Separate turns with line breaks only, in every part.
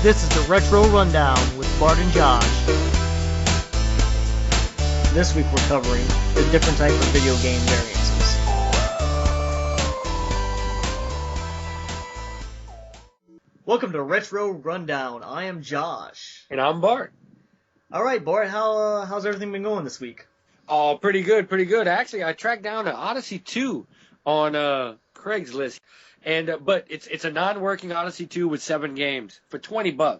This is the Retro Rundown with Bart and Josh. This week we're covering the different type of video game variances. Welcome to Retro Rundown. I am Josh.
And I'm Bart.
Alright, Bart, how's everything been going this week?
Oh, pretty good, pretty good. Actually, I tracked down an Odyssey 2 on Craigslist. But it's a non-working Odyssey 2 with 7 games for $20.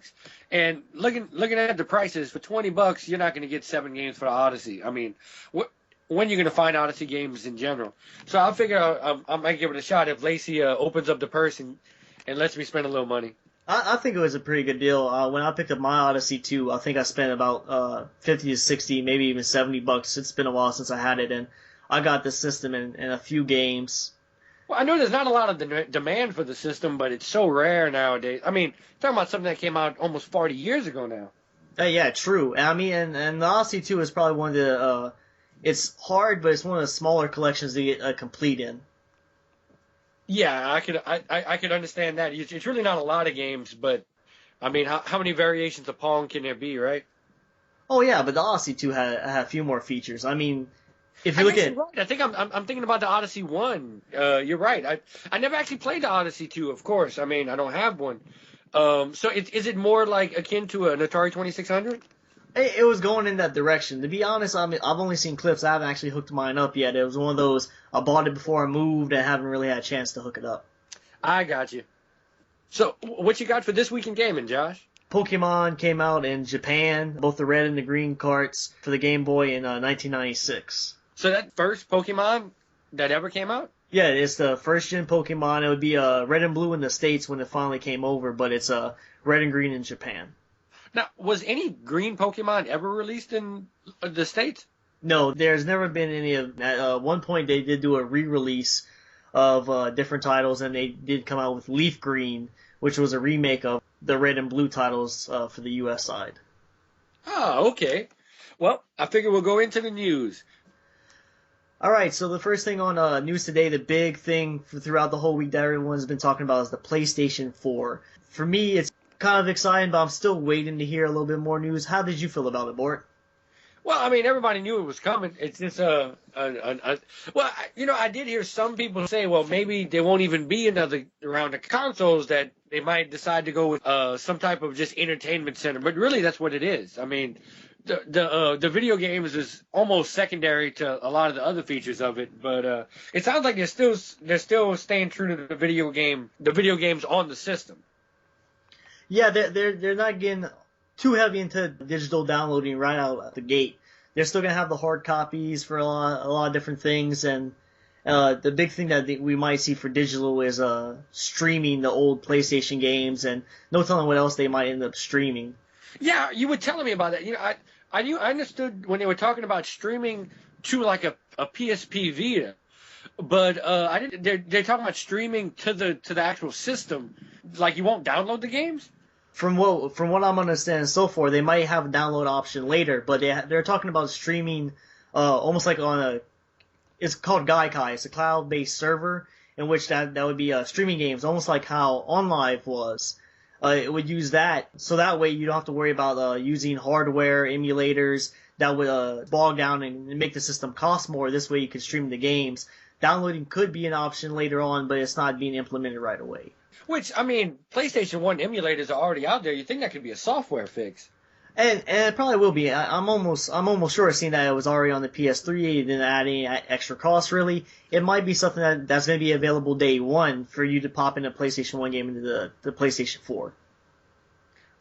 And looking at the prices, for $20, you're not going to get 7 games for the Odyssey. I mean, when you're going to find Odyssey games in general. So I figure I might give it a shot if Lacey opens up the purse and lets me spend a little money.
I think it was a pretty good deal. When I picked up my Odyssey 2, I think I spent about 50 to 60, maybe even $70. It's been a while since I had it, and I got the system in a few games.
Well, I know there's not a lot of demand for the system, but it's so rare nowadays. I mean, talking about something that came out almost 40 years ago now.
Yeah, true. I mean, and the Odyssey 2 is probably one of the, it's hard, but it's one of the smaller collections to get complete in.
Yeah, I could understand that. It's really not a lot of games, but, I mean, how many variations of Pong can there be, right?
Oh, yeah, but the Odyssey 2 had a few more features. I mean, if you look at,
right. I think I'm thinking about the Odyssey 1. You're right. I never actually played the Odyssey 2, of course. I mean, I don't have one. So is it more like akin to an Atari 2600?
It was going in that direction. To be honest, I mean, I've only seen clips. I haven't actually hooked mine up yet. It was one of those, I bought it before I moved and haven't really had a chance to hook it up.
I got you. So what you got for this week in gaming, Josh?
Pokemon came out in Japan, both the red and the green carts for the Game Boy in 1996.
So that first Pokemon that ever came out?
Yeah, it's the first gen Pokemon. It would be red and blue in the States when it finally came over, but it's red and green in Japan.
Now, was any green Pokemon ever released in the States?
No, there's never been any of. At one point, they did do a re-release of different titles, and they did come out with Leaf Green, which was a remake of the red and blue titles for the U.S. side.
Oh, okay. Well, I figure we'll go into the news.
All right, so the first thing on news today, the big thing throughout the whole week that everyone's been talking about is the PlayStation 4. For me, it's kind of exciting, but I'm still waiting to hear a little bit more news. How did you feel about it, Bort?
Well, I mean, everybody knew it was coming. It's just well, I did hear some people say, well, maybe there won't even be another round of consoles, that they might decide to go with some type of just entertainment center. But really, that's what it is. I mean, the video games is almost secondary to a lot of the other features of it. But it sounds like they're still staying true to the video games on the system.
Yeah, they're not getting too heavy into digital downloading right out at the gate. They're still gonna have the hard copies for a lot of different things, and the big thing that we might see for digital is streaming the old PlayStation games, and no telling what else they might end up streaming.
Yeah, you were telling me about that. You know, I understood when they were talking about streaming to like a PSP Vita, but I didn't. They're talking about streaming to the actual system. Like, you won't download the games?
From what I'm understanding so far, they might have a download option later, but they're talking about streaming almost like on it's called Gaikai. It's a cloud-based server in which that would be streaming games, almost like how OnLive was. It would use that, so that way you don't have to worry about using hardware emulators that would bog down and make the system cost more. This way you can stream the games. Downloading could be an option later on, but it's not being implemented right away.
Which, I mean, PlayStation 1 emulators are already out there. You think that could be a software fix?
And it probably will be. I'm almost sure seeing that it was already on the PS3, didn't add any extra cost really. It might be something that's going to be available day one for you to pop in a PlayStation 1 game into the PlayStation 4.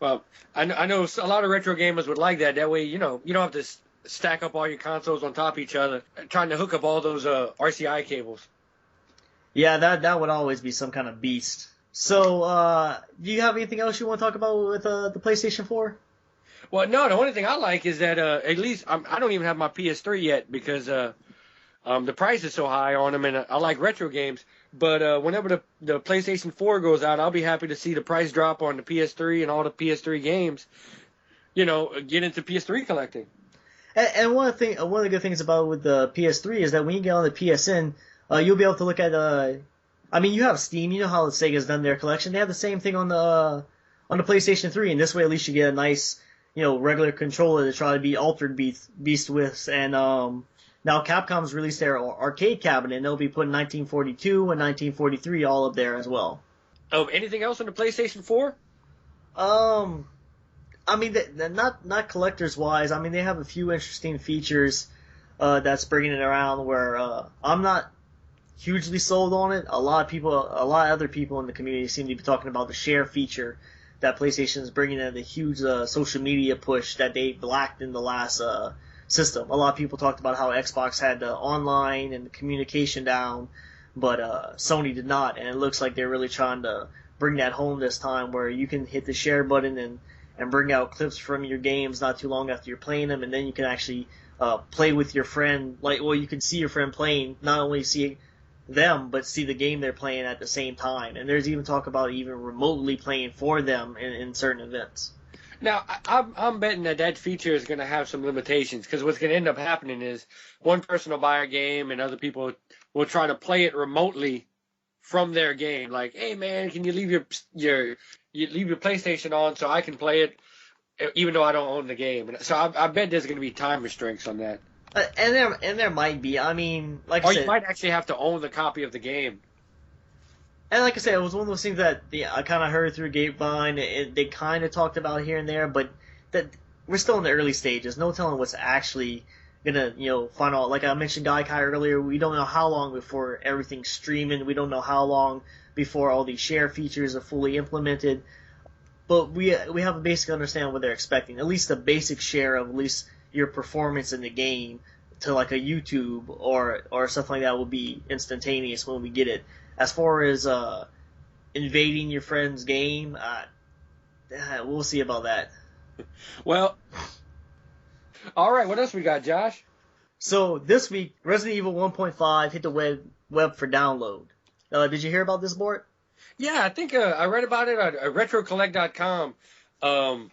Well, I know a lot of retro gamers would like that. That way, you don't have to stack up all your consoles on top of each other, trying to hook up all those RCI cables.
Yeah, that would always be some kind of beast. So, do you have anything else you want to talk about with the PlayStation 4?
Well, no, the only thing I like is that at least I don't even have my PS3 yet because the price is so high on them, and I like retro games. But whenever the PlayStation 4 goes out, I'll be happy to see the price drop on the PS3 and all the PS3 games, get into PS3 collecting.
And one of the good things about with the PS3 is that when you get on the PSN, you'll be able to look at I mean, you have Steam. You know how Sega's done their collection. They have the same thing on on the PlayStation 3, and this way at least you get a nice, regular controller to try to be Altered Beast with. And now Capcom's released their arcade cabinet, and they'll be putting 1942 and 1943 all up there as well.
Anything else on the PlayStation 4?
I mean, not collectors wise. I mean, they have a few interesting features that's bringing it around where I'm not hugely sold on it. A lot of other people in the community seem to be talking about the share feature that PlayStation is bringing in, the huge social media push that they lacked in the last system. A lot of people talked about how Xbox had the online and the communication down, but Sony did not, and it looks like they're really trying to bring that home this time, where you can hit the share button and bring out clips from your games not too long after you're playing them, and then you can actually play with your friend. You can see your friend playing, not only see them, but see the game they're playing at the same time. And there's even talk about even remotely playing for them in certain events.
Now, I'm betting that feature is going to have some limitations, because what's going to end up happening is one person will buy a game and other people will try to play it remotely from their game. Like, hey man, can you leave your PlayStation on so I can play it, even though I don't own the game? And so I bet there's going to be time restraints on that.
And there might be. I mean, like I said,
you might actually have to own the copy of the game.
And like I said, it was one of those things that I kind of heard through Grapevine. They kind of talked about here and there, but that we're still in the early stages. No telling what's actually gonna, find out. Like I mentioned Gaikai earlier, we don't know how long before everything's streaming. We don't know how long before all these share features are fully implemented. But we have a basic understanding of what they're expecting. At least a basic share of at least your performance in the game to like a YouTube or something like that will be instantaneous when we get it. As far as invading your friend's game, we'll see about that.
Well, all right. What else we got, Josh?
So this week, Resident Evil 1.5 hit the web for download. Did you hear about this, Bart?
Yeah, I think I read about it on RetroCollect.com.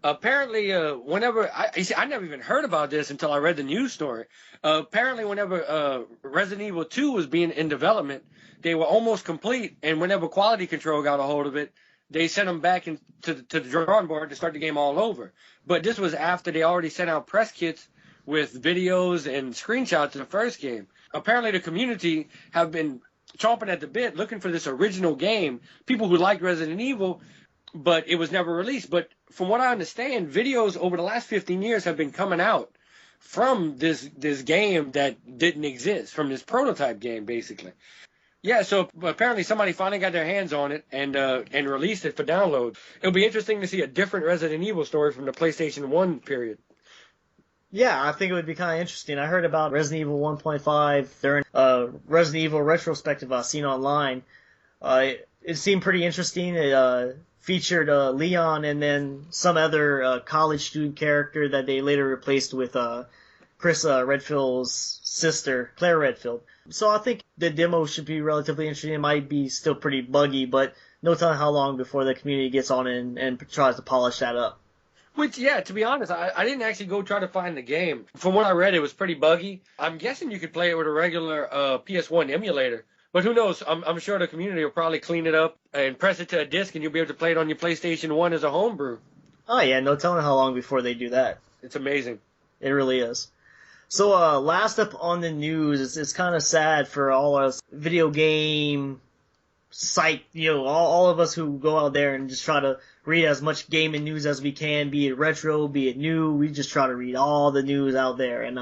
Apparently, whenever I never even heard about this until I read the news story. Apparently, whenever Resident Evil 2 was being in development, they were almost complete, and whenever quality control got a hold of it, they sent them back to the drawing board to start the game all over. But this was after they already sent out press kits with videos and screenshots of the first game. Apparently, the community have been chomping at the bit looking for this original game. People who liked Resident Evil, but it was never released. But from what I understand, videos over the last 15 years have been coming out from this game that didn't exist, from this prototype game, basically. Yeah, so apparently somebody finally got their hands on it and released it for download. It'll be interesting to see a different Resident Evil story from the PlayStation 1 period.
Yeah, I think it would be kind of interesting. I heard about Resident Evil 1.5 during Resident Evil retrospective I've seen online. It seemed pretty interesting. It featured Leon and then some other college student character that they later replaced with Chris Redfield's sister, Claire Redfield. So I think the demo should be relatively interesting. It might be still pretty buggy, but no telling how long before the community gets on it and tries to polish that up.
Which, yeah, to be honest, I didn't actually go try to find the game. From what I read, it was pretty buggy. I'm guessing you could play it with a regular PS1 emulator. But who knows? I'm sure the community will probably clean it up and press it to a disc, and you'll be able to play it on your PlayStation 1 as a homebrew.
Oh, yeah, no telling how long before they do that.
It's amazing.
It really is. So, last up on the news, it's kind of sad for all us video game site, all of us who go out there and just try to read as much gaming news as we can, be it retro, be it new. We just try to read all the news out there, and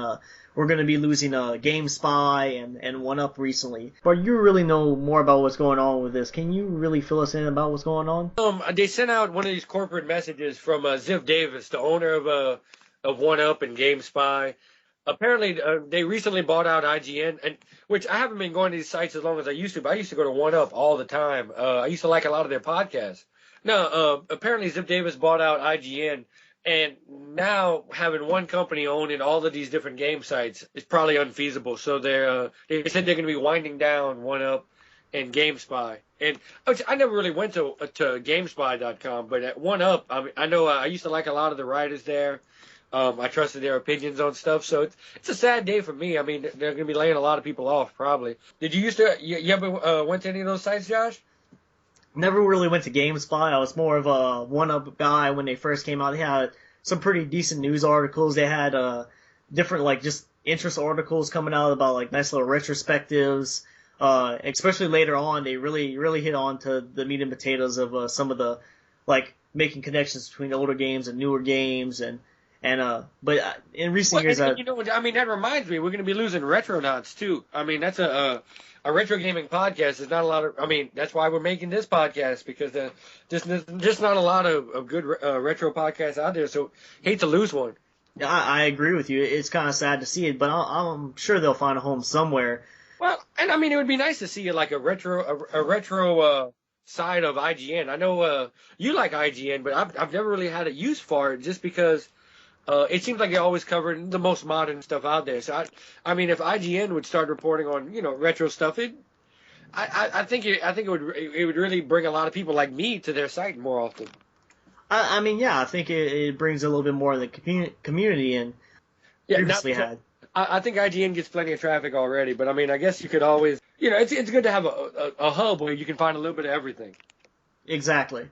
we're going to be losing GameSpy and 1UP recently. But you really know more about what's going on with this. Can you really fill us in about what's going on?
They sent out one of these corporate messages from Ziv Davis, the owner of 1UP and GameSpy. Apparently, they recently bought out IGN, which I haven't been going to these sites as long as I used to, but I used to go to 1UP all the time. I used to like a lot of their podcasts. No, apparently Ziv Davis bought out IGN, and now having one company owning all of these different game sites is probably unfeasible. So they said they're going to be winding down 1UP and GameSpy. And I never really went to GameSpy.com, but at 1UP, I know I used to like a lot of the writers there. I trusted their opinions on stuff, so it's a sad day for me. I mean, they're going to be laying a lot of people off, probably. Did you you ever went to any of those sites, Josh?
Never really went to GameSpot. I was more of a one-up guy when they first came out. They had some pretty decent news articles. They had different like just interest articles coming out about like nice little retrospectives. Especially later on, they really hit on to the meat and potatoes of some of the like making connections between older games and newer games but in recent years,
and, I mean, that reminds me, we're going to be losing Retronauts too. I mean, that's a retro gaming podcast. There's not a lot of. I mean, that's why we're making this podcast because there's just not a lot of good retro podcasts out there. So hate to lose one.
I agree with you. It's kind of sad to see it, but I'm sure they'll find a home somewhere.
Well, and I mean, it would be nice to see like a retro side of IGN. I know you like IGN, but I've never really had a use for it just because. It seems like they always cover the most modern stuff out there. So I mean, if IGN would start reporting on retro stuff, I think it would really bring a lot of people like me to their site more often.
I mean, yeah, I think it brings a little bit more of the community in. Previously had.
I think IGN gets plenty of traffic already, but I mean, I guess you could always, it's good to have a hub where you can find a little bit of everything.
Exactly.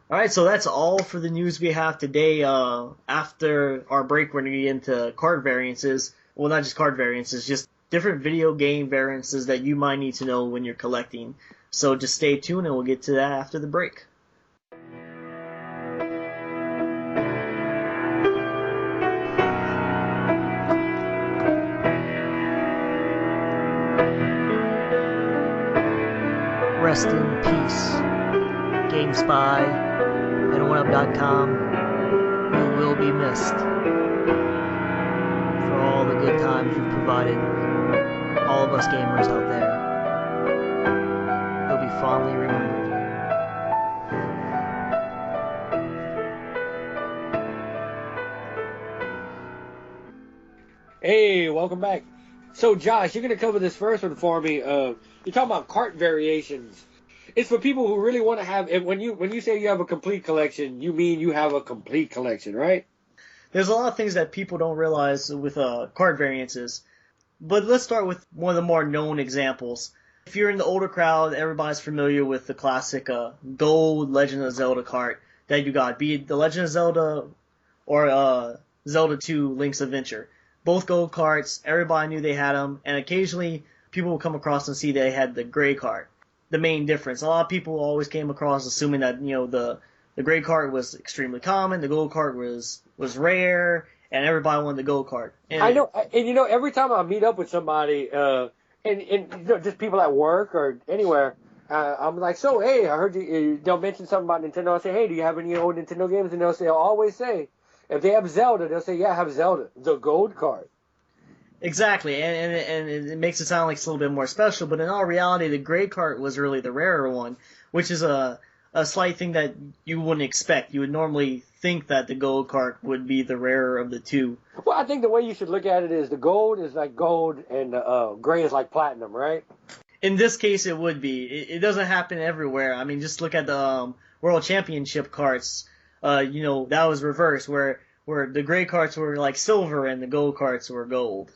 All right, so that's all for the news we have today. After our break, we're going to get into card variances. Well, not just card variances, just different video game variances that you might need to know when you're collecting. So just stay tuned, and we'll get to that after the break. Rest in peace, GameSpy. And OneUp.com, you will be missed for all the good times you've provided all of us gamers out there. You'll be fondly remembered.
Hey, welcome back. So, Josh, you're going to cover this first one for me. You're talking about cart variations. It's for people who really want to have. When you say you have a complete collection, you mean you have a complete collection, right?
There's a lot of things that people don't realize with card variances, but let's start with one of the more known examples. If you're in the older crowd, everybody's familiar with the classic gold Legend of Zelda cart that you got, be it the Legend of Zelda or Zelda 2: Link's Adventure. Both gold carts, everybody knew they had them, and occasionally people will come across and see they had the gray cart. The main difference. A lot of people always came across assuming that the gray cart was extremely common, the gold cart was rare, and everybody wanted the gold cart. And
I know, and every time I meet up with somebody, and just people at work or anywhere, I'm like, so hey, I heard you. They'll mention something about Nintendo. I'll say, hey, do you have any old Nintendo games? And they'll always say, if they have Zelda, they'll say, yeah, I have Zelda, the gold cart.
Exactly, and it makes it sound like it's a little bit more special, but in all reality, the gray cart was really the rarer one, which is a slight thing that you wouldn't expect. You would normally think that the gold cart would be the rarer of the two.
Well, I think the way you should look at it is the gold is like gold and gray is like platinum, right?
In this case, it would be. It doesn't happen everywhere. I mean, just look at the World Championship carts. That was reversed, where the gray carts were like silver and the gold carts were gold.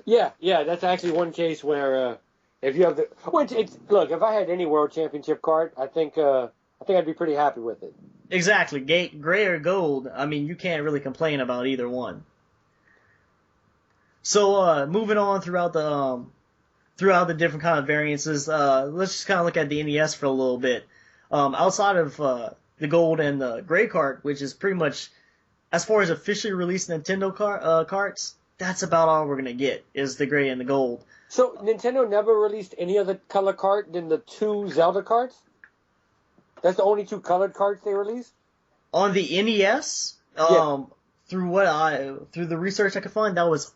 Yeah, that's actually one case where if you have look, if I had any World Championship card, I think I'd be pretty happy with it.
Exactly, gray or gold. I mean, you can't really complain about either one. So moving on throughout the different kind of variances, let's just kind of look at the NES for a little bit. Outside of the gold and the gray cart, which is pretty much as far as officially released Nintendo carts. That's about all we're going to get, is the gray and the gold.
So Nintendo never released any other color cart than the two Zelda carts? That's the only two colored carts they released?
On the NES, through the research I could find, that was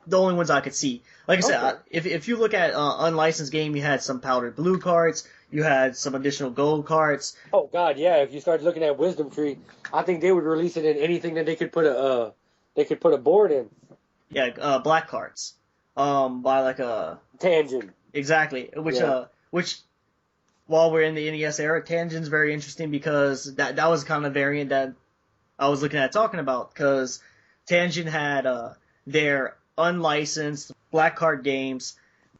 the only ones I could see. Like I said, if you look at unlicensed game, you had some powdered blue carts, you had some additional gold carts.
Oh God, yeah. If you start looking at Wisdom Tree, I think they would release it in anything that they could put a board in.
Yeah, black carts. By like a
Tangent.
Exactly. Which while we're in the NES era, Tangent's very interesting because that was kind of variant that I was looking at talking about, because Tangent had their unlicensed black card games.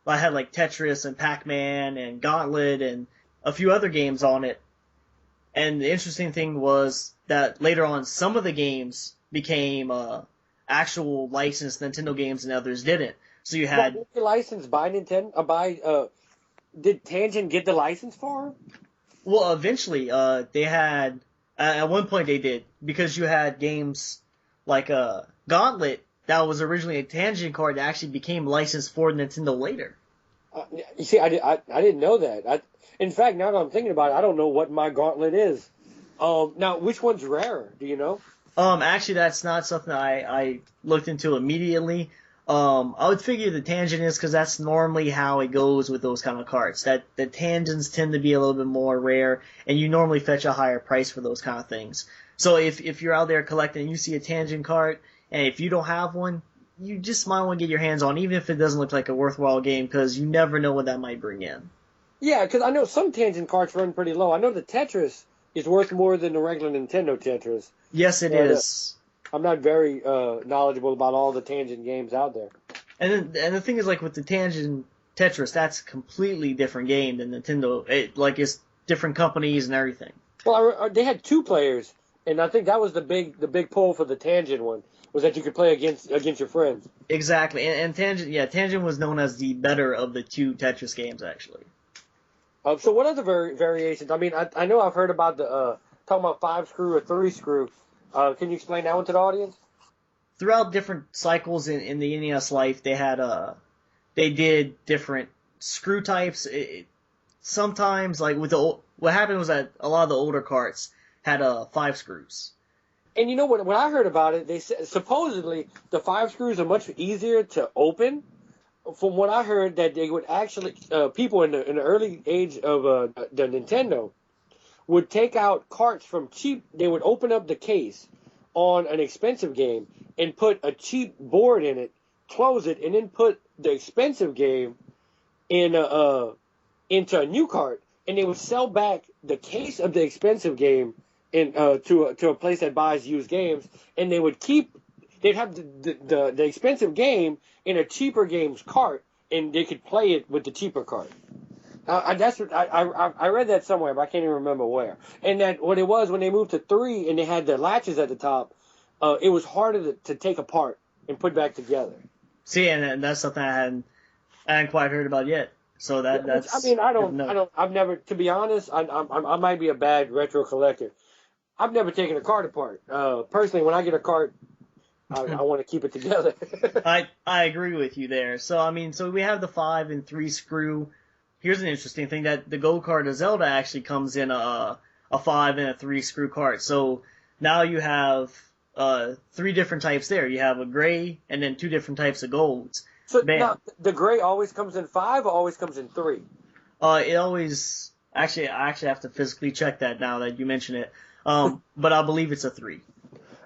I had like Tetris and Pac-Man and Gauntlet and a few other games on it. And the interesting thing was that later on, some of the games became actual licensed Nintendo games, and others didn't. So you had
Did the license by Nintendo? Did Tangent get the license for?
well, eventually, they had at one point they did because you had games like Gauntlet that was originally a Tangent card that actually became licensed for Nintendo later.
You see, I didn't know that. In fact, now that I'm thinking about it, I don't know what my Gauntlet is. Now, which one's rarer? Do you know?
Actually, that's not something I looked into immediately. I would figure the Tangent is because that's normally how it goes with those kind of cards. That the Tangents tend to be a little bit more rare, and you normally fetch a higher price for those kind of things. So if you're out there collecting and you see a Tangent card, and if you don't have one, you just might want to get your hands on, even if it doesn't look like a worthwhile game, because you never know what that might bring in.
Yeah, because I know some Tangent cards run pretty low. I know the Tetris is worth more than the regular Nintendo Tetris.
Yes, it is.
I'm not very knowledgeable about all the Tangent games out there.
And the thing is, like with the Tangent Tetris, that's a completely different game than Nintendo. It's different companies and everything.
Well, they had 2 players, and I think that was the big pull for the Tangent one, was that you could play against your friends.
Exactly, and Tangent was known as the better of the 2 Tetris games, actually.
So what other variations? I mean, I know I've heard about the talking about 5-screw or 3-screw. Can you explain that one to the audience?
Throughout different cycles in the NES life, they did different screw types. Sometimes, like what happened was that a lot of the older carts had 5 screws.
And you know what? When I heard about it, they said supposedly the 5 screws are much easier to open. From what I heard, that they would actually people in the early age of the Nintendo would take out carts from cheap. They would open up the case on an expensive game and put a cheap board in it, close it, and then put the expensive game into a new cart, and they would sell back the case of the expensive game to a place that buys used games, and they'd have the expensive game in a cheaper game's cart, and they could play it with the cheaper cart. That's what I read that somewhere, but I can't even remember where. And that what it was when they moved to 3 and they had the latches at the top, it was harder to take apart and put back together.
See, and that's something I hadn't quite heard about yet. So that's.
I mean, I've never, to be honest, I might be a bad retro collector. I've never taken a cart apart. Personally, when I get a cart, I want to keep it together.
I agree with you there. So I mean, so we have the 5 and 3 screw. Here's an interesting thing, that the Gold card of Zelda actually comes in a 5 and a 3 screw cart. So now you have 3 different types there. You have a gray and then 2 different types of golds.
So now, the gray always comes in 5 or always comes in 3?
It always actually I actually have to physically check that now that you mention it. But I believe it's a 3.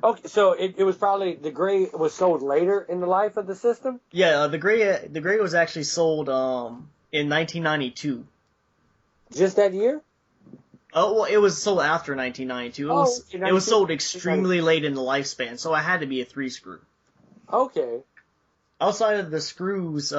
Okay, so it was probably the gray was sold later in the life of the system?
Yeah, the gray was actually sold in 1992.
Just that year?
Oh, well, it was sold after 1992. It was sold extremely late in the lifespan, so it had to be a 3 screw.
Okay.
Outside of the screws,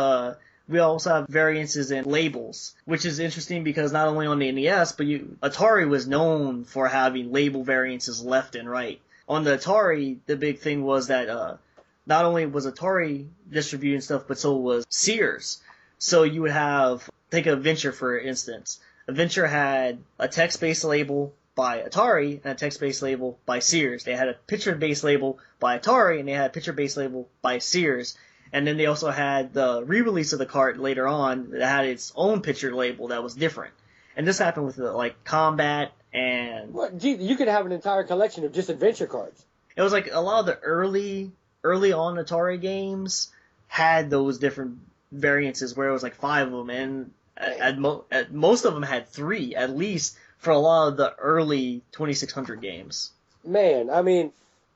we also have variances in labels, which is interesting because not only on the NES, but Atari was known for having label variances left and right. On the Atari, the big thing was that not only was Atari distributing stuff, but so was Sears. So you would have, take a Venture for instance. A Venture had a text-based label by Atari and a text-based label by Sears. They had a picture-based label by Atari and they had a picture-based label by Sears. And then they also had the re-release of the cart later on that had its own picture label that was different. And this happened with like Combat and...
Well, gee, you could have an entire collection of just adventure cards.
It was like a lot of the early on Atari games had those different variances where it was like 5 of them, and at most of them had 3, at least for a lot of the early 2600 games.
Man, I mean...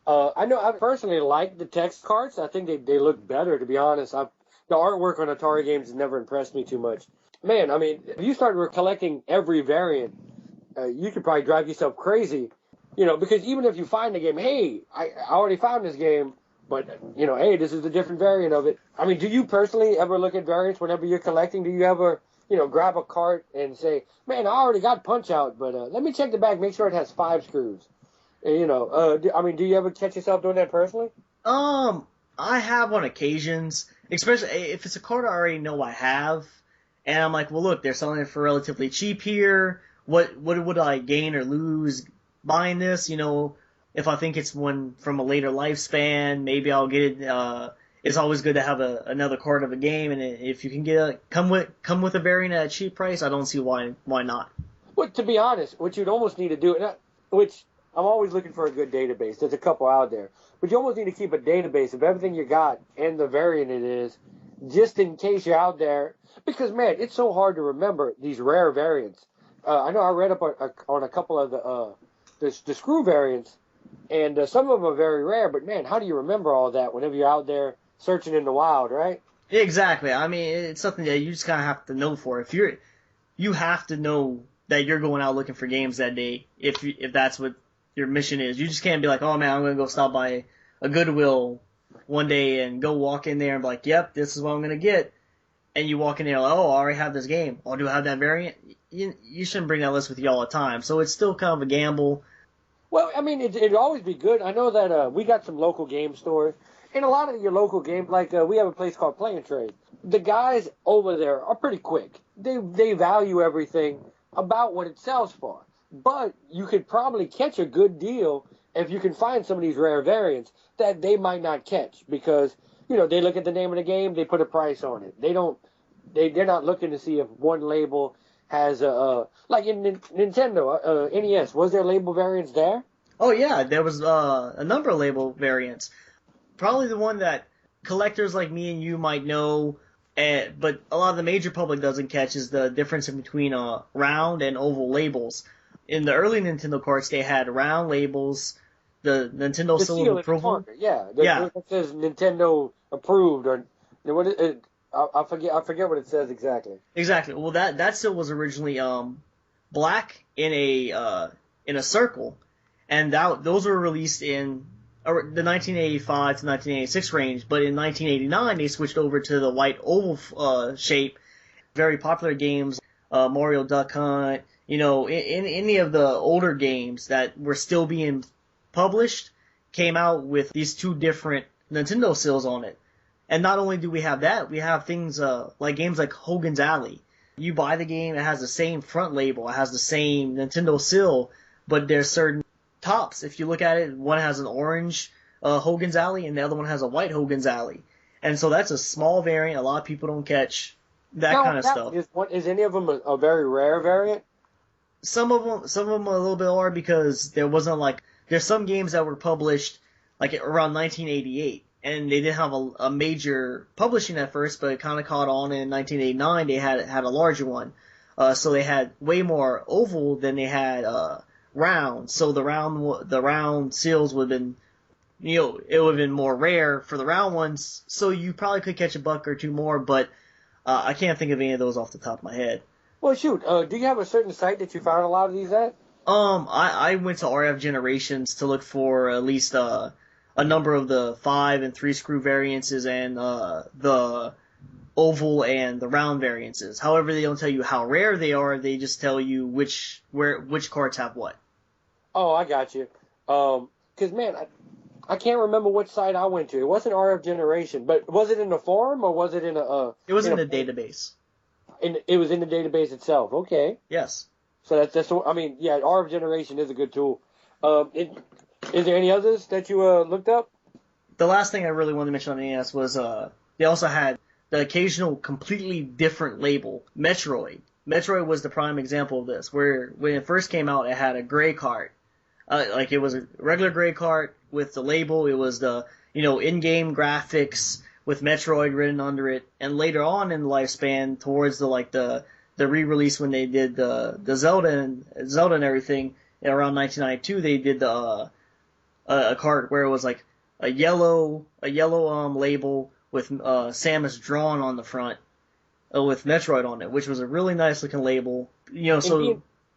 I know I personally like the text cards. I think they look better, to be honest. The artwork on Atari games has never impressed me too much. Man, I mean, if you start collecting every variant, you could probably drive yourself crazy. You know, because even if you find a game, hey, I already found this game, but, you know, hey, this is a different variant of it. I mean, do you personally ever look at variants whenever you're collecting? Do you ever grab a cart and say, man, I already got Punch Out, but let me check the back, make sure it has 5 screws. Do you ever catch yourself doing that personally?
I have on occasions, especially if it's a card I already know I have, and I'm like, well, look, they're selling it for relatively cheap here. What would I gain or lose buying this? If I think it's one from a later lifespan, maybe I'll get it. It's always good to have another card of a game, and if you can come with a variant at a cheap price, I don't see why not.
Well, to be honest, what you'd almost need to do, which I'm always looking for a good database. There's a couple out there. But you almost need to keep a database of everything you got and the variant it is, just in case you're out there. Because, man, it's so hard to remember these rare variants. I know I read up on a couple of the screw variants, and some of them are very rare. But, man, how do you remember all that whenever you're out there searching in the wild, right?
Exactly. I mean, it's something that you just kind of have to know for. You have to know that you're going out looking for games that day if that's what your mission is. You just can't be like, oh man, I'm going to go stop by a Goodwill one day and go walk in there and be like, yep, this is what I'm going to get. And you walk in there like, oh, I already have this game. Oh, do I have that variant? You shouldn't bring that list with you all the time. So it's still kind of a gamble.
Well, I mean, it'd always be good. I know that we got some local game stores. And a lot of your local games, like we have a place called Play and Trade. The guys over there are pretty quick. They value everything about what it sells for. But you could probably catch a good deal if you can find some of these rare variants that they might not catch because, they look at the name of the game, they put a price on it. They're not looking to see if one label has like in Nintendo, NES, was there label variants there?
Oh yeah, there was a number of label variants. Probably the one that collectors like me and you might know, but a lot of the major public doesn't catch is the difference in between round and oval labels. In the early Nintendo carts, they had round labels, the Nintendo seal of approval.
It says Nintendo approved, or what? I forget what it says exactly.
Exactly. Well, that seal was originally black in a circle, and those were released in the 1985 to 1986 range. But in 1989, they switched over to the white oval shape. Very popular games, Mario Duck Hunt. In any of the older games that were still being published, came out with these two different Nintendo seals on it. And not only do we have that, we have things like games like Hogan's Alley. You buy the game, it has the same front label, it has the same Nintendo seal, but there's certain tops. If you look at it, one has an orange Hogan's Alley, and the other one has a white Hogan's Alley. And so that's a small variant. A lot of people don't catch that kind of stuff.
Is any of them a very rare variant?
Some of them a little bit are because there's some games that were published like around 1988 and they didn't have a major publishing at first, but it kind of caught on in 1989. They had a larger one, so they had way more oval than they had round. So the round seals would have been, it would have been more rare for the round ones. So you probably could catch a buck or two more, but I can't think of any of those off the top of my head.
Well, shoot. Do you have a certain site that you found a lot of these at?
I went to RF Generations to look for at least a number of the 5 and 3 screw variances and the oval and the round variances. However, they don't tell you how rare they are. They just tell you which cards have what.
Oh, I got you. 'Cause man, I can't remember what site I went to. It wasn't RF Generation, but was it in the forum or was it in a?
It was in the database.
It was in the database itself. Okay.
Yes.
So that's I mean, yeah, RF Generation is a good tool. Is there any others that you looked up?
The last thing I really wanted to mention on the NES was they also had the occasional completely different label, Metroid. Metroid was the prime example of this, where when it first came out, it had a gray card. Like it was a regular gray card with the label. It was the in-game graphics with Metroid written under it, and later on in the lifespan, towards the re-release when they did the Zelda and everything around 1992, they did a card where it was like a yellow label with Samus drawn on the front with Metroid on it, which was a really nice looking label.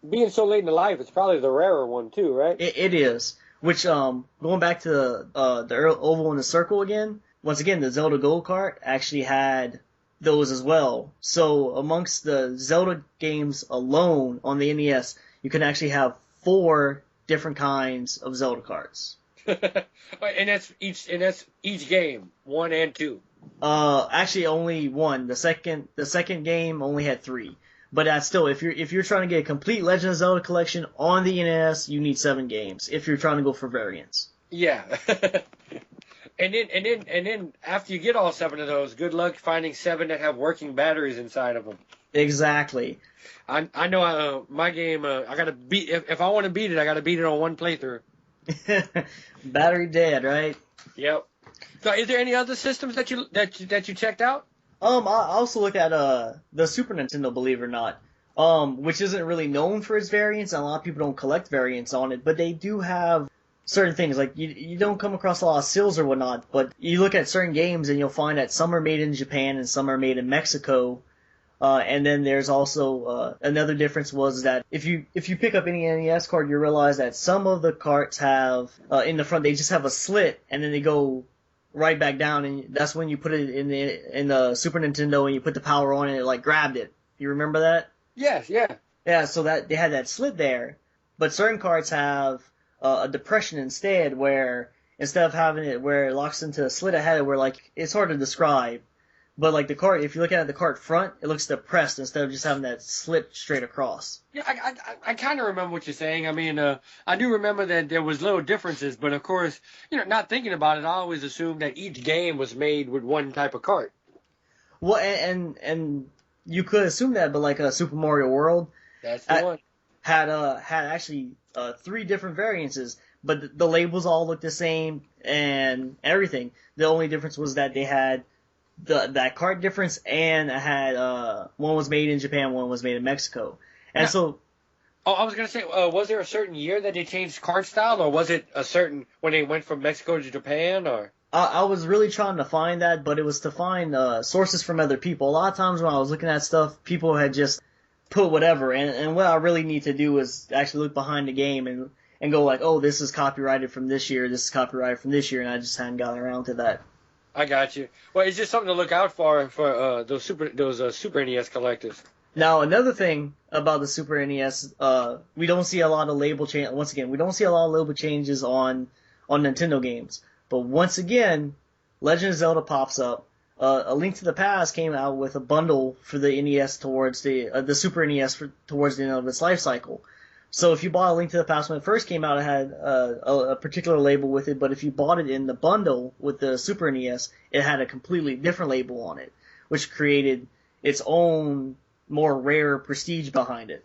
Being so late in the life, it's probably the rarer one too, right?
It is. Which going back to the oval and the circle again. Once again, the Zelda Gold card actually had those as well. So amongst the Zelda games alone on the NES, you can actually have 4 different kinds of Zelda cards.
And that's each game, 1 and 2.
Actually only 1. The second game only had 3. But that's still, if you're trying to get a complete Legend of Zelda collection on the NES, you need 7 games. If you're trying to go for variants.
Yeah. And then after you get all 7 of those, good luck finding 7 that have working batteries inside of them.
Exactly.
I know my game. I gotta beat if I want to beat it. I gotta beat it on 1 playthrough.
Battery dead, right?
Yep. So, is there any other systems that you checked out?
I also looked at the Super Nintendo, believe it or not, which isn't really known for its variants, and a lot of people don't collect variants on it, but they do have certain things. Like, you don't come across a lot of seals or whatnot, but you look at certain games and you'll find that some are made in Japan and some are made in Mexico. And then there's also another difference was that if you pick up any NES card, you realize that some of the carts have in the front, they just have a slit and then they go right back down, and that's when you put it in the Super Nintendo and you put the power on and it like grabbed it. You remember that?
Yes, yeah.
Yeah, so that they had that slit there, but certain carts have a depression instead, where instead of having it where it locks into a slit ahead, where like it's hard to describe. But like the cart, if you look at the cart front, it looks depressed instead of just having that slit straight across.
Yeah, I kind of remember what you're saying. I mean, I do remember that there was little differences, but of course, not thinking about it, I always assumed that each game was made with one type of cart.
Well, and you could assume that, but like Super Mario World,
that's the one,
had actually 3 different variances, but the labels all looked the same and everything. The only difference was that they had that card difference, and it had one was made in Japan, one was made in Mexico, and so.
Oh, I was gonna say, was there a certain year that they changed card style, or was it a certain when they went from Mexico to Japan, or?
I was really trying to find that, but it was to find sources from other people. A lot of times when I was looking at stuff, people had just put whatever, and what I really need to do is actually look behind the game and go like, oh, this is copyrighted from this year, this is copyrighted from this year, and I just hadn't gotten around to that.
I got you. Well, it's just something to look out for those Super NES collectors.
Now, another thing about the Super NES, we don't see a lot of label change. Once again, we don't see a lot of label changes on Nintendo games. But once again, Legend of Zelda pops up. A Link to the Past came out with a bundle for the NES towards the Super NES towards the end of its life cycle. So if you bought A Link to the Past when it first came out, it had a particular label with it, but if you bought it in the bundle with the Super NES, it had a completely different label on it, which created its own more rare prestige behind it.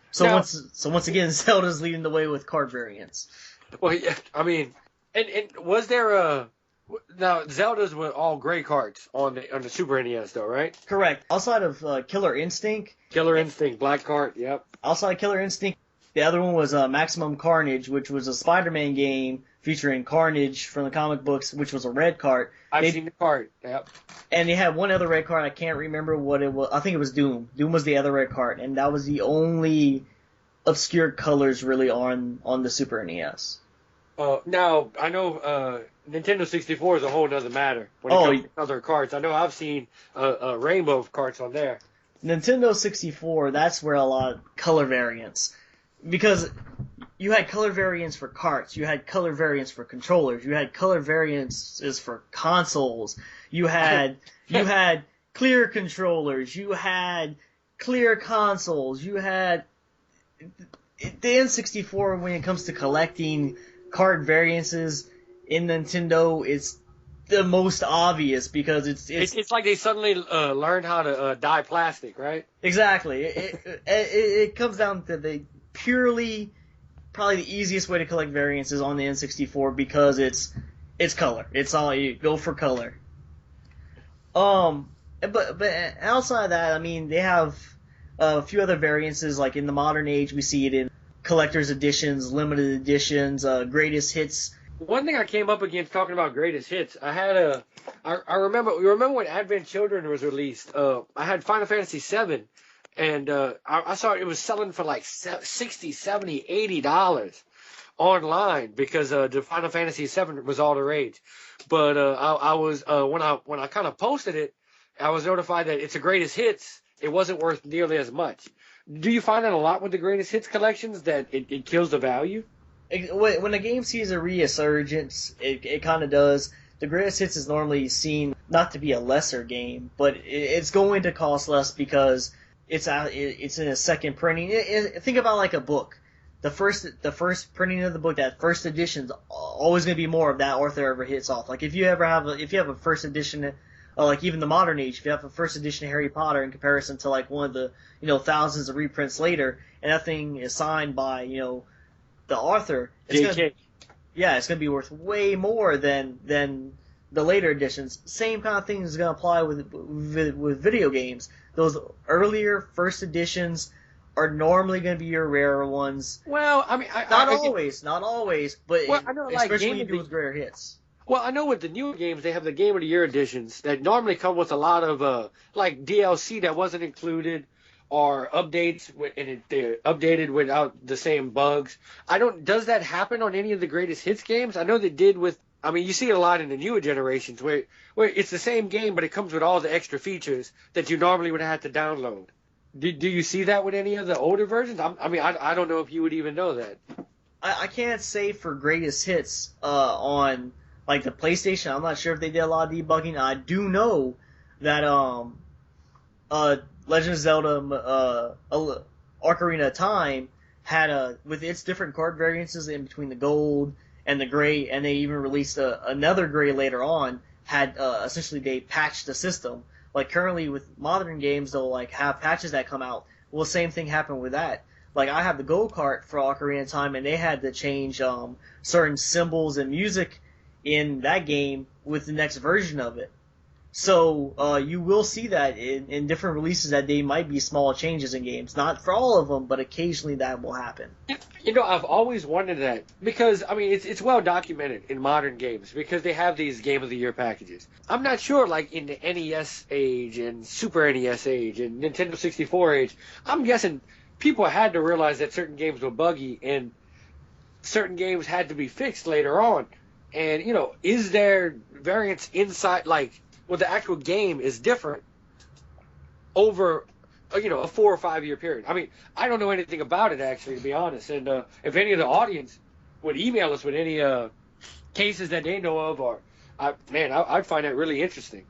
So now, once again, Zelda's leading the way with card variants.
Well, yeah, I mean, and was there now Zelda's were all gray cards on the Super NES though, right?
Correct. Outside of Killer Instinct.
Killer Instinct, black card, yep.
Outside Killer Instinct, the other one was Maximum Carnage, which was a Spider-Man game featuring Carnage from the comic books, which was a red card.
I've seen the card, yep.
And they had one other red card. I can't remember what it was. I think it was Doom. Doom was the other red card, and that was the only obscure colors really on the Super NES.
Now, I know Nintendo 64 is a whole other matter when it comes to other cards. I know I've seen a rainbow of cards on there.
Nintendo 64, that's where a lot of color variants. Because you had color variants for carts, you had color variants for controllers, you had color variants for consoles, you had clear controllers, you had clear consoles, you had the N64 when it comes to collecting card variances in Nintendo, it's the most obvious because it's
like they suddenly learned how to dye plastic, right?
Exactly. It comes down to the purely probably the easiest way to collect variances on the N64 because it's color. It's all you go for color. But outside of that, I mean, they have a few other variances. Like in the modern age, we see it in collector's editions, limited editions, greatest hits.
One thing I came up against talking about greatest hits, I remember when Advent Children was released. I had Final Fantasy VII, and I saw it was selling for like $60, $70, $80 online because the Final Fantasy VII was all the rage. But I was when I kind of posted it, I was notified that it's a greatest hits. It wasn't worth nearly as much. Do you find that a lot with the greatest hits collections that it kills the value?
When a game sees a resurgence, it kind of does. The greatest hits is normally seen not to be a lesser game, but it's going to cost less because it's in a second printing. Think about like a book. The first printing of the book, that first edition's always going to be more of that author ever hits off. Like if you have a first edition, like even the modern age, if you have a first edition of Harry Potter in comparison to like one of the thousands of reprints later, and that thing is signed by the author, it's gonna be worth way more than the later editions. Same kind of thing is gonna apply with video games. Those earlier first editions are normally going to be your rarer ones.
Well, I mean,
not always, but
well, I know,
especially when you do with rare hits.
Well, I know with the newer games, they have the Game of the Year editions that normally come with a lot of like DLC that wasn't included, or updates, and they're updated without the same bugs. Does that happen on any of the greatest hits games? I know they did with. I mean, you see it a lot in the newer generations where it's the same game, but it comes with all the extra features that you normally would have to download. Do you see that with any of the older versions? I don't know if you would even know that.
I can't say for greatest hits on like the PlayStation. I'm not sure if they did a lot of debugging. I do know that Legend of Zelda Ocarina of Time had with its different card variances in between the gold and the gray, and they even released another gray later on. Had essentially they patched the system. Like currently with modern games, they'll like have patches that come out. Well, same thing happened with that. Like I have the gold cart for Ocarina of Time, and they had to change certain symbols and music in that game with the next version of it. So you will see that in different releases that they might be small changes in games. Not for all of them, but occasionally that will happen.
I've always wondered that because, I mean, it's well documented in modern games because they have these Game of the Year packages. I'm not sure, like, in the NES age and Super NES age and Nintendo 64 age, I'm guessing people had to realize that certain games were buggy and certain games had to be fixed later on. And, is there variance inside, like, well, the actual game is different over, a 4 or 5 year period. I mean, I don't know anything about it, actually, to be honest. And if any of the audience would email us with any cases that they know of, I'd find that really interesting.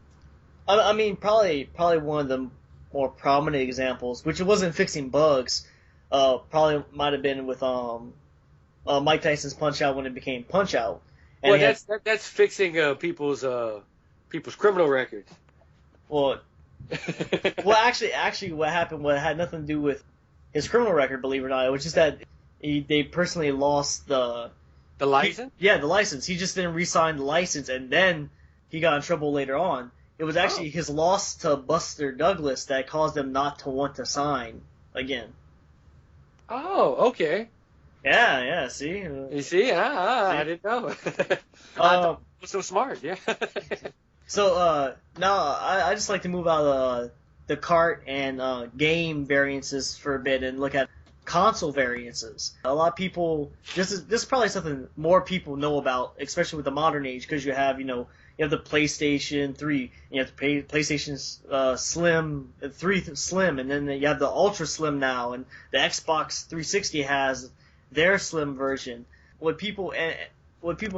I mean, probably one of the more prominent examples, which it wasn't fixing bugs, probably might have been with Mike Tyson's Punch-Out when it became Punch-Out.
And well, that's fixing people's criminal records.
Well, actually, what happened? What had nothing to do with his criminal record, believe it or not. It was just that they personally lost the
license.
The license. He just didn't re-sign the license, and then he got in trouble later on. It was actually his loss to Buster Douglas that caused him not to want to sign again.
Oh, okay.
Yeah. See.
You see? I didn't know. I was so smart. Yeah.
So now I just like to move out of the cart and game variances for a bit and look at console variances. A lot of people, this is probably something more people know about, especially with the modern age, because you have you have the PlayStation 3, you have the PlayStation Slim, 3 Slim, and then you have the Ultra Slim now, and the Xbox 360 has their Slim version. What people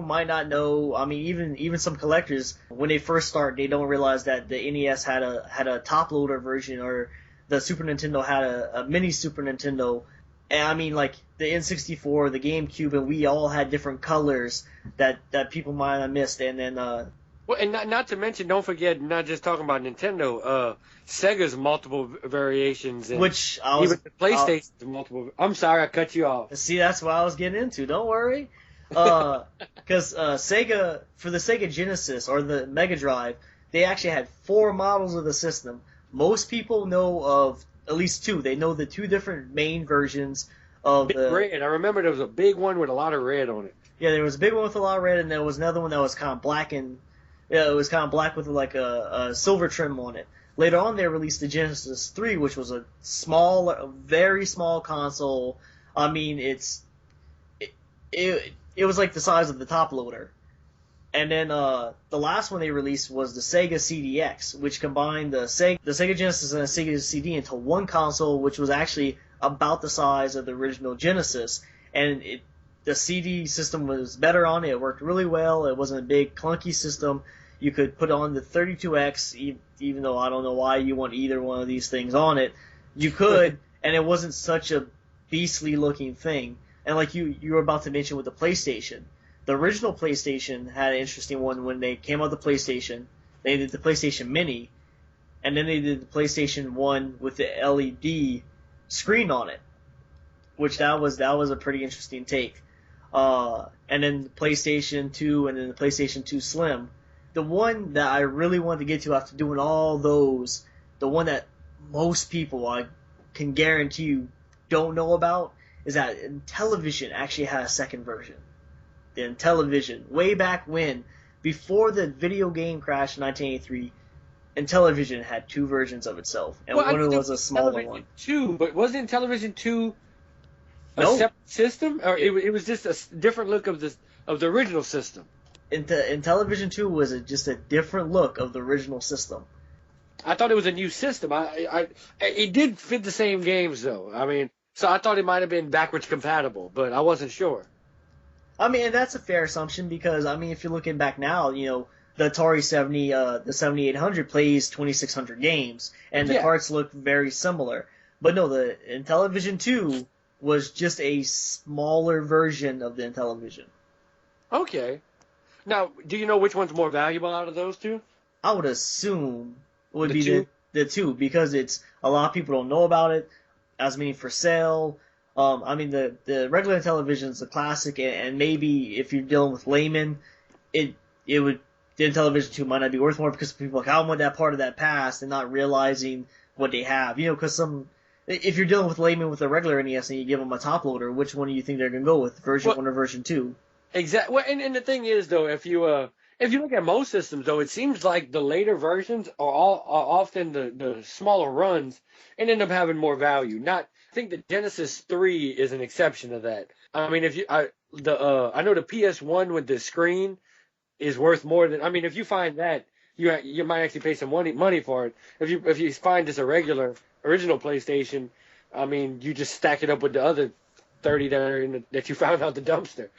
might not know, I mean, even some collectors, when they first start, they don't realize that the NES had a top loader version, or the Super Nintendo had a mini Super Nintendo. And I mean, like the N64, the GameCube, and we all had different colors that people might have missed. And then
well, and not to mention, don't forget, not just talking about Nintendo, Sega's multiple variations, and
which
even the PlayStation's multiple. I'm sorry, I cut you off.
See, that's what I was getting into. Don't worry. Because Sega, for the Sega Genesis or the Mega Drive, they actually had 4 models of the system. Most people know of at least 2. They know the 2 different main versions of
big red. I remember there was a big one with a lot of red on it.
Yeah, there was a big one with a lot of red, and there was another one that was kind of black, and it was kind of black with like a silver trim on it. Later on, they released the Genesis 3, which was a very small console. I mean, it was like the size of the top loader. And then the last one they released was the Sega CDX, which combined the Sega Genesis and the Sega CD into one console, which was actually about the size of the original Genesis. And the CD system was better on it. It worked really well. It wasn't a big clunky system. You could put on the 32X, even though I don't know why you want either one of these things on it. You could, and it wasn't such a beastly looking thing. And like you were about to mention with the PlayStation, the original PlayStation had an interesting one when they came out with the PlayStation. They did the PlayStation Mini, and then they did the PlayStation 1 with the LED screen on it, which that was a pretty interesting take. And then the PlayStation 2 and then the PlayStation 2 Slim. The one that I really wanted to get to after doing all those, the one that most people, I can guarantee you, don't know about, is that Intellivision actually had a second version. The Intellivision, way back when, before the video game crash in 1983, Intellivision had two versions of itself, and one was a smaller one.
But wasn't Intellivision 2 a
No.
separate system, or it was just a different look of the original system?
Intellivision 2 was just a different look of the original system.
I thought it was a new system. It did fit the same games though. I mean, so I thought it might have been backwards compatible, but I wasn't sure.
I mean, and that's a fair assumption because, I mean, if you're looking back now, the Atari 7800 plays 2600 games, and the carts look very similar. But no, the Intellivision 2 was just a smaller version of the Intellivision.
Okay. Now, do you know which one's more valuable out of those two?
I would assume it would be the two, because a lot of people don't know about it, as many for sale. I mean, the regular Intellivision is a classic, and maybe if you're dealing with laymen, the Intellivision 2 might not be worth more because people are like, I want that part of that past, and not realizing what they have. Because if you're dealing with laymen with a regular NES and you give them a top loader, which one do you think they're going to go with, version 1 or version 2?
Exactly. Well, and the thing is, though, if you look at most systems, though, it seems like the later versions are often the smaller runs and end up having more value. I think the Genesis 3 is an exception to that. I mean, I know the PS1 with the screen is worth more than. I mean, if you find that, you might actually pay some money for it. If you find just a regular original PlayStation, I mean, you just stack it up with the other 30 that you found out the dumpster.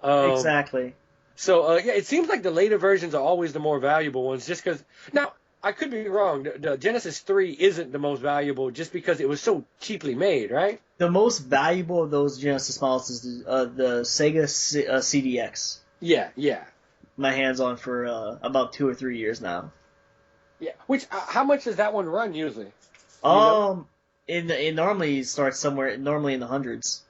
Exactly.
So it seems like the later versions are always the more valuable ones, just because. Now, I could be wrong. The Genesis 3 isn't the most valuable just because it was so cheaply made, right?
The most valuable of those Genesis models is the Sega CDX.
Yeah.
My hands on for about 2 or 3 years now.
Yeah. Which how much does that one run usually?
It normally starts somewhere normally in the hundreds.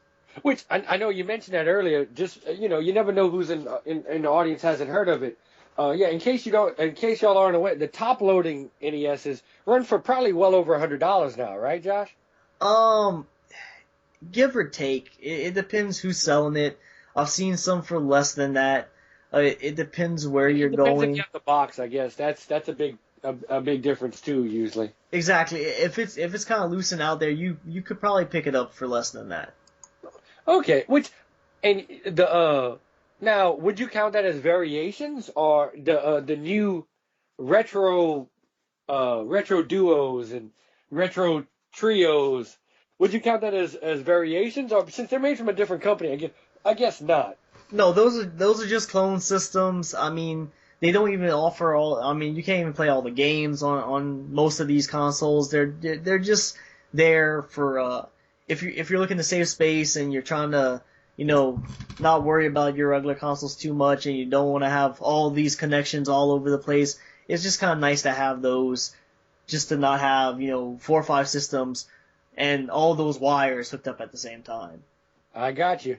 Which I know you mentioned that earlier. Just you never know who's in the audience hasn't heard of it. In case y'all aren't aware, the top loading NESs run for probably well over $100 now, right, Josh?
Give or take. It depends who's selling it. I've seen some for less than that. It depends where you're going.
Depends if you have the box, I guess. That's a big difference too, usually.
Exactly. If it's kind of loose and out there, you could probably pick it up for less than that.
Okay. Now, would you count that as variations or the new retro duos and retro trios? Would you count that as variations, or since they're made from a different company? I guess not.
No, those are just clone systems. I mean, they don't even offer all. I mean, you can't even play all the games on most of these consoles. They're just there for if you're looking to save space and you're trying to not worry about your regular consoles too much, and you don't want to have all these connections all over the place. It's just kind of nice to have those, just to not have 4 or 5 systems and all those wires hooked up at the same time.
I got you.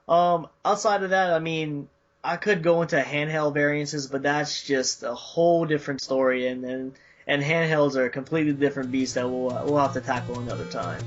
Outside of that, I mean, I could go into handheld variances, but that's just a whole different story, and handhelds are a completely different beast that we'll have to tackle another time.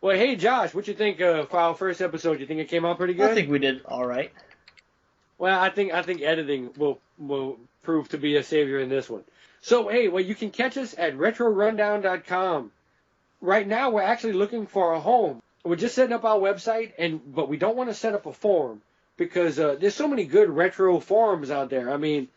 Well, hey, Josh, what you think for our first episode? You think it came out pretty good?
I think we did all right.
Well, I think editing will prove to be a savior in this one. So, hey, well, you can catch us at retrorundown.com. Right now, we're actually looking for a home. We're just setting up our website, but we don't want to set up a forum because there's so many good retro forums out there. I mean,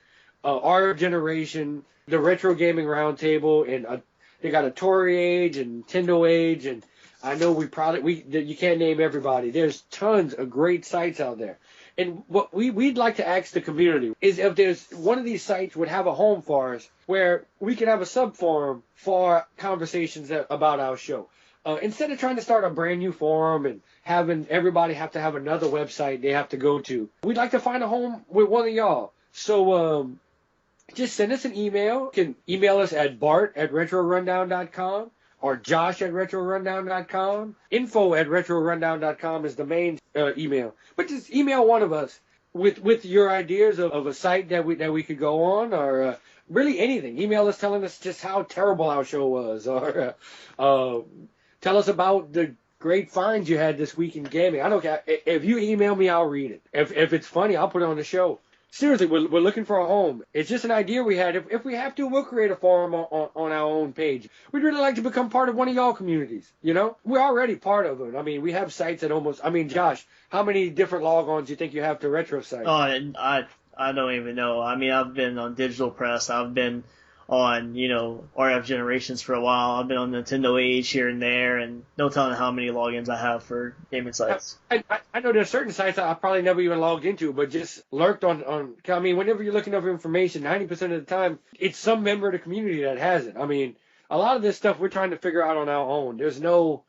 our generation, the Retro Gaming Roundtable, and they got a Tory Age and Nintendo Age, and I know you can't name everybody. There's tons of great sites out there. And what we'd like to ask the community is if there's one of these sites would have a home for us where we can have a sub-forum for conversations about our show. Instead of trying to start a brand new forum and having everybody have to have another website they have to go to, we'd like to find a home with one of y'all. So just send us an email. You can email us at bart@retrorundown.com or josh@retrorundown.com. info@retrorundown.com is the main email. But just email one of us with your ideas of a site that we could go on, or really anything. Email us telling us just how terrible our show was, or tell us about the great finds you had this week in gaming. I don't care. If you email me, I'll read it. If it's funny, I'll put it on the show. Seriously, we're looking for a home. It's just an idea we had. If we have to, we'll create a forum on our own page. We'd really like to become part of one of y'all communities, you know? We're already part of it. I mean, we have sites that Josh, how many different logons do you think you have to retro sites?
Oh, I don't even know. I mean, I've been on Digital Press. I've been on, RF Generations for a while. I've been on Nintendo Age here and there, and no telling how many logins I have for gaming sites.
I know there's certain sites I probably never even logged into, but just lurked on. I mean, whenever you're looking over information, 90% of the time, it's some member of the community that has it. I mean, a lot of this stuff we're trying to figure out on our own. There's no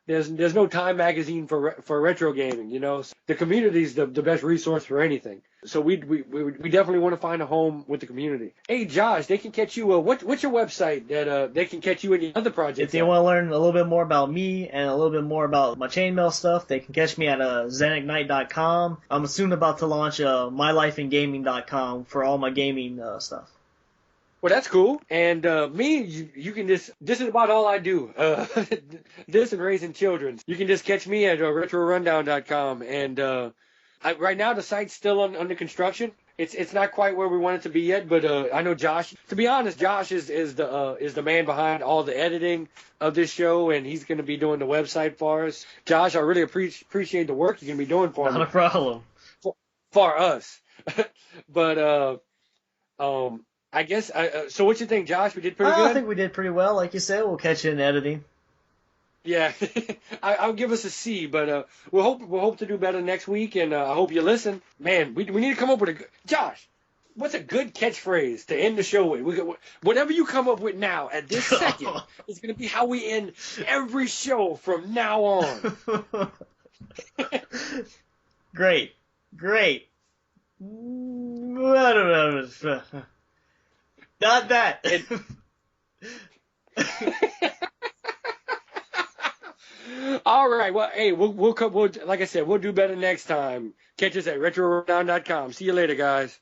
Time magazine for retro gaming, The community's the best resource for anything. So we definitely want to find a home with the community. Hey, Josh, they can catch you. What's your website that they can catch you in your other projects?
If they want to learn a little bit more about me and a little bit more about my chainmail stuff, they can catch me at zenignite.com. I'm soon about to launch mylifeingaming.com for all my gaming stuff.
Well, that's cool. And you can this is about all I do. This and raising children. You can just catch me at retrorundown.com. And right now the site's still under construction. It's not quite where we want it to be yet, but I know Josh. To be honest, Josh is the man behind all the editing of this show, and he's going to be doing the website for us. Josh, I really appreciate the work you're going to be doing for me.
Not a problem.
For us. But I guess. So what you think, Josh? We did pretty good?
I think we did pretty well. Like you said, we'll catch you in editing.
Yeah, I'll give us a C, but we'll hope to do better next week, and I hope you listen. Man, we need to come up with Josh, what's a good catchphrase to end the show with? Whatever you come up with now at this second is going to be how we end every show from now on.
Great. Not that.
All right. Well, hey, we'll like I said, we'll do better next time. Catch us at retrorundown.com. See you later, guys.